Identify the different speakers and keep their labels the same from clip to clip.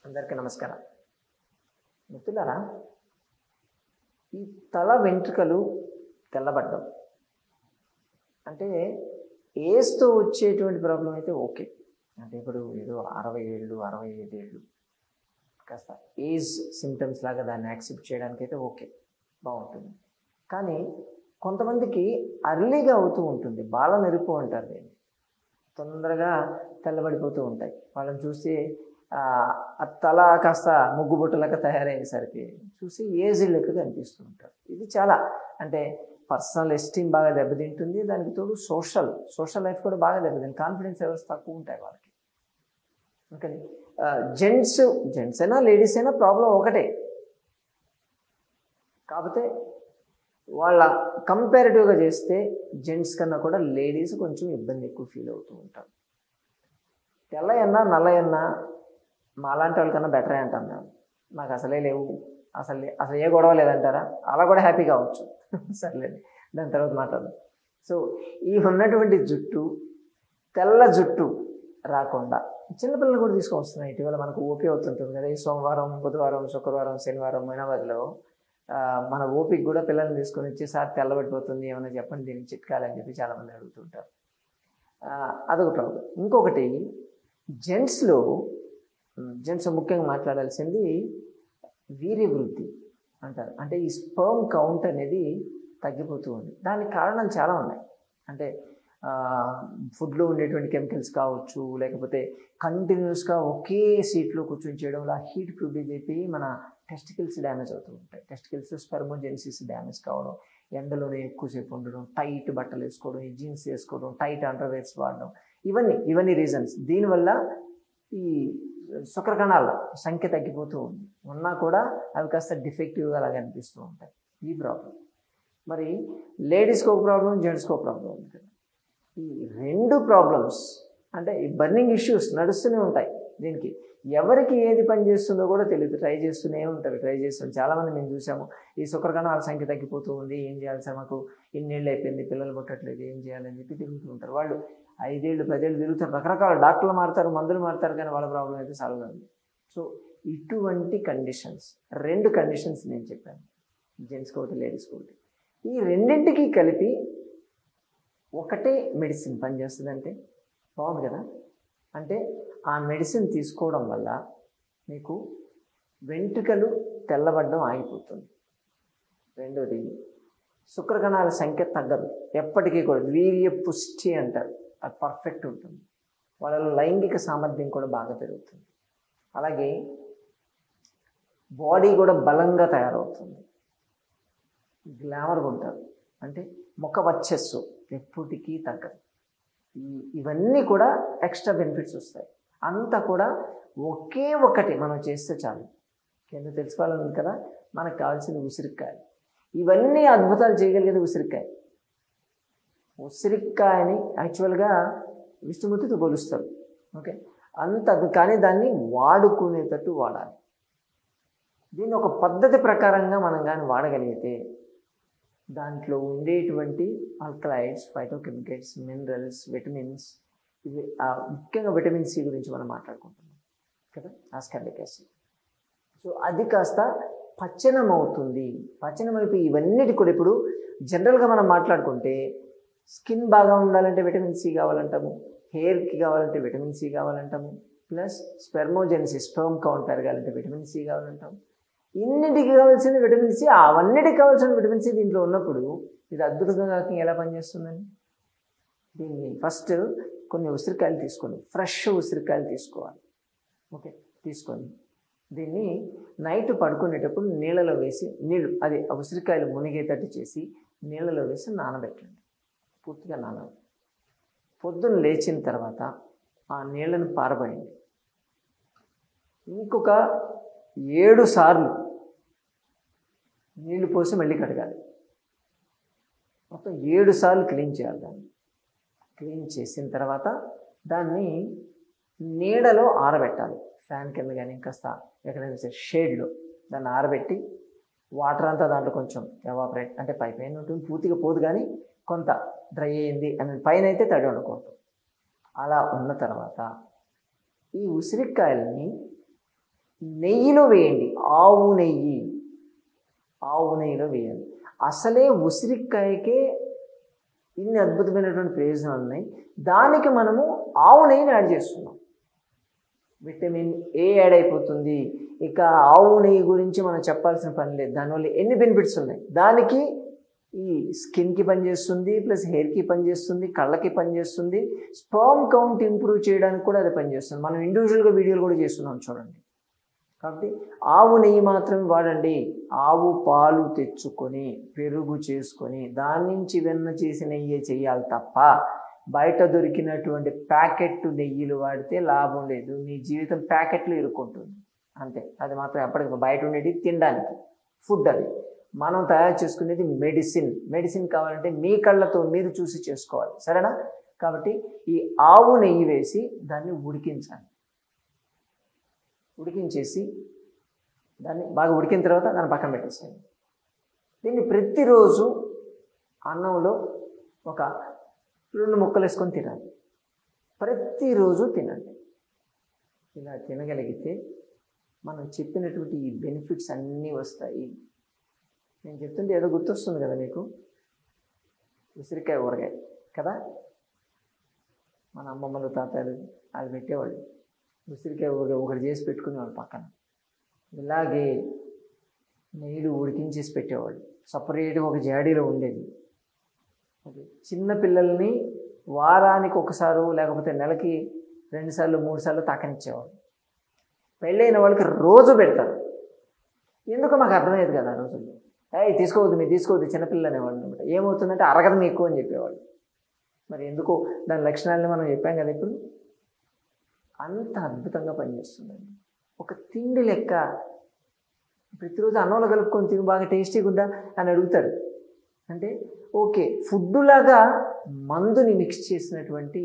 Speaker 1: అందరికీ నమస్కారం. మిత్రులారా, ఈ తల వెంట్రుకలు తెల్లబడ్డం అంటే ఏజ్తో వచ్చేటువంటి ప్రాబ్లం అయితే ఓకే. అంటే ఇప్పుడు ఏదో 60 ఏళ్ళు 65 ఏళ్ళు కాస్త ఏజ్ సిమ్టమ్స్ లాగా దాన్ని యాక్సెప్ట్ చేయడానికి అయితే ఓకే, బాగుంటుంది. కానీ కొంతమందికి అర్లీగా అవుతూ ఉంటుంది, బాల నెరుపు అంటారు దీన్ని. తొందరగా తెల్లబడిపోతూ ఉంటాయి. వాళ్ళని చూసి ఆ తల కాస్త ముగ్గుబొట్టులాగా తయారయ్యేసరికి చూసి ఏజ్ లెక్క కనిపిస్తూ ఉంటారు. ఇది చాలా అంటే పర్సనల్ ఎస్టీమ్ బాగా దెబ్బతింటుంది. దానికి తోడు సోషల్ లైఫ్ కూడా బాగా దెబ్బతింటుంది. కాన్ఫిడెన్స్ లెవెల్స్ తక్కువ ఉంటాయి వాళ్ళకి. ఓకే, జెంట్స్ అయినా లేడీస్ అయినా ప్రాబ్లం ఒకటే. కాకపోతే వాళ్ళ కంపారిటివ్గా చేస్తే జెంట్స్ కన్నా కూడా లేడీస్ కొంచెం ఇబ్బంది ఎక్కువ ఫీల్ అవుతూ ఉంటారు. తెల్లయన్నా నల్లయన్నా మాలాంటి వాళ్ళకన్నా బెటరే అంటాం మేము. నాకు అసలే లేవు, అసలు ఏ గొడవ లేదంటారా? అలా కూడా హ్యాపీగా అవ్వచ్చు. సర్లేదు, దాని తర్వాత మాట్లాడదాం. సో ఈ ఉన్నటువంటి జుట్టు, తెల్ల జుట్టు రాకుండా చిన్నపిల్లలు కూడా తీసుకొస్తున్నాయి. ఇటీవల మనకు ఓపీ అవుతుంటుంది కదా, ఈ సోమవారం, బుధవారం, శుక్రవారం, శనివారం మైనాబాద్లో మన ఓపిక కూడా పిల్లల్ని తీసుకొని వచ్చి సార్ తెల్లబడిపోతుంది ఏమైనా చెప్పండి దీనికి చిట్కాలని చెప్పి చాలామంది అడుగుతుంటారు. అదొక ప్రాబ్లం. ఇంకొకటి జెంట్స్ ముఖ్యంగా మాట్లాడాల్సింది వీర్యవృద్ధి అంటారు. అంటే ఈ స్పర్మ్ కౌంట్ అనేది తగ్గిపోతూ ఉంది. దానికి కారణాలు చాలా ఉన్నాయి. అంటే ఫుడ్లో ఉండేటువంటి కెమికల్స్ కావచ్చు, లేకపోతే కంటిన్యూస్గా ఒకే సీట్లో కూర్చొని చేయడం వల్ల హీట్ ప్రొడ్యూస్ అయిపోయి మన టెస్టికల్స్ డ్యామేజ్ అవుతూ ఉంటాయి. టెస్టికల్స్ స్పెర్మోజెనిసిస్ డ్యామేజ్ కావడం, ఎండలోనే ఎక్కువసేపు ఉండడం, టైట్ బట్టలు వేసుకోవడం, జీన్స్ వేసుకోవడం, టైట్ అండర్వేర్స్ వాడడం, ఇవన్నీ రీజన్స్. దీనివల్ల ఈ శుక్రకణాల సంఖ్య తగ్గిపోతూ ఉంది. ఉన్నా కూడా అవి కాస్త డిఫెక్టివ్గా అలాగే అనిపిస్తూ ఉంటాయి. ఈ ప్రాబ్లం. మరి లేడీస్కి ఒక ప్రాబ్లం, జెంట్స్కి ఒక ప్రాబ్లం ఉంది కదా. ఈ రెండు ప్రాబ్లమ్స్ అంటే ఈ బర్నింగ్ ఇష్యూస్ నడుస్తూనే ఉంటాయి. దీనికి ఎవరికి ఏది పని చేస్తుందో కూడా తెలియదు. ట్రై చేస్తూనే ఉంటారు. చాలామంది మేము చూసాము, ఈ శుక్రకణాల సంఖ్య తగ్గిపోతూ ఉంది, ఏం చేయాలి సార్, మాకు ఇన్నేళ్ళు అయిపోయింది, పిల్లలు పుట్టట్లేదు, ఏం చేయాలని చెప్పి తిరుగుతూ ఉంటారు. వాళ్ళు 5 ఏళ్ళు 10 ఏళ్ళు తిరుగుతారు, రకరకాల డాక్టర్లు మారుతారు, మందులు మారుతారు, కానీ వాళ్ళ ప్రాబ్లం అయితే సాల్వ్ కాదు. సో ఇటువంటి కండిషన్స్, 2 కండిషన్స్ నేను చెప్పాను, జెంట్స్కి ఒకటి, లేడీస్కి ఒకటి. ఈ రెండింటికి కలిపి ఒకటే మెడిసిన్ పనిచేస్తుందంటే బాగుంది కదా. అంటే ఆ మెడిసిన్ తీసుకోవడం వల్ల మీకు వెంట్రుకలు తెల్లబడడం ఆగిపోతుంది. రెండోది, శుక్రకణాల సంఖ్య తగ్గదు ఎప్పటికీ కూడా. వీర్య పుష్టి అంటారు, అది పర్ఫెక్ట్ ఉంటుంది. వాళ్ళలో లైంగిక సామర్థ్యం కూడా బాగా పెరుగుతుంది. అలాగే బాడీ కూడా బలంగా తయారవుతుంది, గ్లామర్గా ఉంటారు. అంటే ముఖ వచ్చస్సు ఎప్పటికీ తగ్గదు. ఇవన్నీ కూడా ఎక్స్ట్రా బెనిఫిట్స్ వస్తాయి. అంతా కూడా ఒకే ఒకటి మనం చేస్తే చాలు. కింద తెలుసుకోవాలని కదా, మనకు కావాల్సింది ఉసిరికాయ. ఇవన్నీ అద్భుతాలు చేయగలిగేది ఉసిరికాయ. ఉసిరికాయని యాక్చువల్గా విష్ణుమూర్తితో పోలుస్తారు. ఓకే, కానీ దాన్ని వాడుకునేటట్టు వాడాలి. దీన్ని ఒక పద్ధతి ప్రకారంగా మనం కానీ వాడగలిగితే దాంట్లో ఉండేటువంటి ఆల్కలైడ్స్, ఫైటోకెమికల్స్, మినరల్స్, విటమిన్స్, ఇవి ముఖ్యంగా విటమిన్ సి గురించి మనం మాట్లాడుకుంటున్నాం కదా, ఆస్కార్బిక్ యాసిడ్. సో అది కాస్త పచనం అవుతుంది. పచనం అయిపోయి ఇవన్నిటి కూడా ఇప్పుడు జనరల్గా మనం మాట్లాడుకుంటే స్కిన్ బాగా ఉండాలంటే విటమిన్ సి కావాలంటాము, హెయిర్కి కావాలంటే విటమిన్ సి కావాలంటాము, ప్లస్ స్పెర్మోజెనిసిస్, స్పెర్మ్ కౌంట్ పెరగాలంటే విటమిన్ సి కావాలంటాము. ఇన్నింటికి కావాల్సిన విటమిన్ సి, అవన్నిటికి కావాల్సిన విటమిన్ సి దీంట్లో ఉన్నప్పుడు ఇది అద్భుతంగా ఎలా పనిచేస్తుందని, దీన్ని ఫస్ట్ కొన్ని ఉసిరికాయలు తీసుకోండి, ఫ్రెష్ ఉసిరికాయలు తీసుకోవాలి. ఓకే, తీసుకొని దీన్ని నైట్ పడుకునేటప్పుడు నీళ్ళలో వేసి, అది ఉసిరికాయలు మునిగేటట్టు చేసి నీళ్ళలో వేసి నానబెట్టండి. పూర్తిగా నానాలి. పొద్దున్న లేచిన తర్వాత ఆ నీళ్ళను పారబోయండి. ఇంకొక 7 సార్లు నీళ్లు పోసి మళ్ళీ కడగాలి. మొత్తం 7 సార్లు క్లీన్ చేయాలి. దాన్ని క్లీన్ చేసిన తర్వాత దాన్ని నీడలో ఆరబెట్టాలి. ఫ్యాన్ కింద కానీ కాస్త ఎక్కడైనా సరే షేడ్లో దాన్ని ఆరబెట్టి, వాటర్ అంతా దాంట్లో కొంచెం ఎవాపరేట్, అంటే పైన ఉంటుంది, పూర్తిగా పోదు కానీ కొంత డ్రై అయింది అని, పైన అయితే తడి ఉండకూడదు. అలా ఉన్న తర్వాత ఈ ఉసిరికాయలని నెయ్యిలో వేయండి, ఆవు నెయ్యిలో వేయాలి. అసలే ఉసిరికాయకే ఇన్ని అద్భుతమైనటువంటి ప్రయోజనాలు ఉన్నాయి, దానికి మనము ఆవు నెయ్యిని యాడ్ చేస్తున్నాం. విటమిన్ ఏ యాడ్ అయిపోతుంది. ఇక ఆవు నెయ్యి గురించి మనం చెప్పాల్సిన పని లేదు, దానివల్ల ఎన్ని బెనిఫిట్స్ ఉన్నాయి. దానికి ఈ స్కిన్కి పనిచేస్తుంది, ప్లస్ హెయిర్కి పనిచేస్తుంది, కళ్ళకి పనిచేస్తుంది, స్పర్మ్ కౌంట్ ఇంప్రూవ్ చేయడానికి కూడా అది పనిచేస్తుంది. మనం ఇండివిజువల్గా వీడియోలు కూడా చేస్తున్నాం చూడండి. కాబట్టి ఆవు నెయ్యి మాత్రమే వాడండి. ఆవు పాలు తెచ్చుకొని పెరుగు చేసుకొని దాని నుంచి వెన్న చేసి నెయ్యి చేయాలి తప్ప బయట దొరికినటువంటి ప్యాకెట్ నెయ్యిలు వాడితే లాభం లేదు. మీ జీవితం ప్యాకెట్లు ఇరుక్కుంటుంది అంతే. అది మాత్రం ఎప్పటికీ బయట ఉండేది తినడానికి ఫుడ్. అది మనం తయారు చేసుకునేది మెడిసిన్ కావాలంటే మీ కళ్ళతో మీరు చూసి చేసుకోవాలి, సరేనా? కాబట్టి ఈ ఆవు నెయ్యి వేసి దాన్ని ఉడికించేసి దాన్ని బాగా ఉడికిన తర్వాత దాన్ని పక్కన పెట్టేసేయండి. దీన్ని ప్రతిరోజు అన్నంలో ఒక 2 ముక్కలు వేసుకొని తినాలి. ప్రతిరోజు తినండి. ఇలా తినగలిగితే మనం చెప్పినటువంటి ఈ బెనిఫిట్స్ అన్నీ వస్తాయి. నేను చెప్తుంటే ఏదో గుర్తొస్తుంది కదా మీకు, ఉసిరికాయ ఊరగాయ కదా, మన అమ్మమ్మలు తాతలు అది పెట్టేవాళ్ళు. ఉసిరికాయ ఊరగాయ ఒకటి చేసి పెట్టుకునేవాళ్ళు పక్కన. ఇలాగే నెయ్యిలు ఉడికించేసి పెట్టేవాళ్ళు, సపరేట్గా ఒక జాడీలో ఉండేది. చిన్న పిల్లల్ని వారానికి ఒకసారి లేకపోతే నెలకి 2 సార్లు 3 సార్లు తాకనిచ్చేవాళ్ళు. పెళ్ళైన వాళ్ళకి రోజు పెడతారు. ఎందుకో మాకు అర్థమయ్యేది కదా ఆ రోజుల్లో. మీరు తీసుకోవద్దు చిన్నపిల్లలు అనేవాళ్ళు అనమాట. ఏమవుతుందంటే అరగదు మీకు అని చెప్పేవాళ్ళు. మరి ఎందుకో దాని లక్షణాలని మనం చెప్పాం కదా. ఇప్పుడు అంత అద్భుతంగా పనిచేస్తుందండి. ఒక తిండి లెక్క ప్రతిరోజు అన్నంలో కలుపుకొని తిని బాగా టేస్టీగా ఉందా అని అడుగుతారు. అంటే ఓకే, ఫుడ్ లాగా మందుని మిక్స్ చేసినటువంటి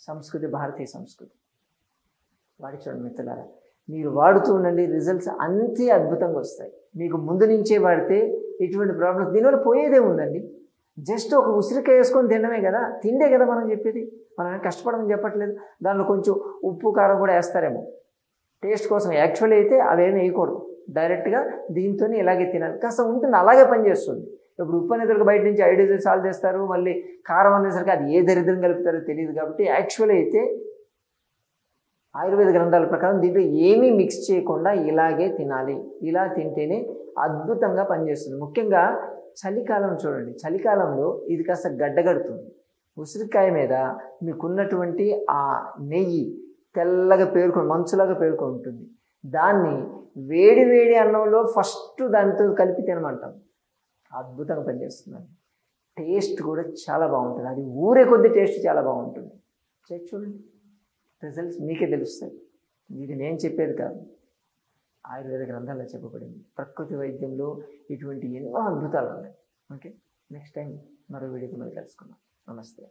Speaker 1: సంస్కృతి భారతీయ సంస్కృతి. వాడి చూడండి మిత్రులారా, మీరు వాడుతూ ఉండండి, రిజల్ట్స్ అంతే అద్భుతంగా వస్తాయి. మీకు ముందు నుంచే వాడితే ఎటువంటి ప్రాబ్లమ్స్, దీనివల్ల పోయేదే ఉందండి. జస్ట్ ఒక ఉసిరికాయ వేసుకొని తినడమే కదా, తిండే కదా మనం చెప్పేది. మనం కష్టపడమని చెప్పట్లేదు. దానిలో కొంచెం ఉప్పు కారం కూడా వేస్తారేమో టేస్ట్ కోసం. యాక్చువల్లీ అయితే అవేమీ వేయకూడదు, డైరెక్ట్గా దీంతో ఇలాగే తినాలి. కాస్త ఉంటుంది, అలాగే పనిచేస్తుంది. ఇప్పుడు ఉప్పు అనేది బయట నుంచి ఐడియల్ సాల్ట్ చేస్తారు, మళ్ళీ కారం అనేసరికి అది ఏ దరిద్రం కలుపుతారో తెలియదు. కాబట్టి యాక్చువల్లీ అయితే ఆయుర్వేద గ్రంథాల ప్రకారం దీంట్లో ఏమీ మిక్స్ చేయకుండా ఇలాగే తినాలి. ఇలా తింటేనే అద్భుతంగా పనిచేస్తుంది. ముఖ్యంగా చలికాలం చూడండి, చలికాలంలో ఇది కాస్త గడ్డగడుతుంది. ఉసిరికాయ మీద మీకున్నటువంటి ఆ నెయ్యి తెల్లగా మంచులాగా పేరుకొని ఉంటుంది. దాన్ని వేడి అన్నంలో ఫస్ట్ దానితో కలిపి తినమంటాం. అద్భుతంగా పనిచేస్తుందండి. టేస్ట్ కూడా చాలా బాగుంటుంది. అది ఊరే కొద్ది టేస్ట్ చాలా బాగుంటుంది. చూడండి, రిజల్ట్స్ మీకే తెలుస్తాయి. ఇది నేను చెప్పేది కాదు, ఆయుర్వేద గ్రంథాల్లో చెప్పబడింది. ప్రకృతి వైద్యంలో ఇటువంటి ఎన్నో అద్భుతాలు ఉన్నాయి. ఓకే, నెక్స్ట్ టైం మరో వీడియోకి మళ్ళీ కలుసుకుందాం. నమస్తే.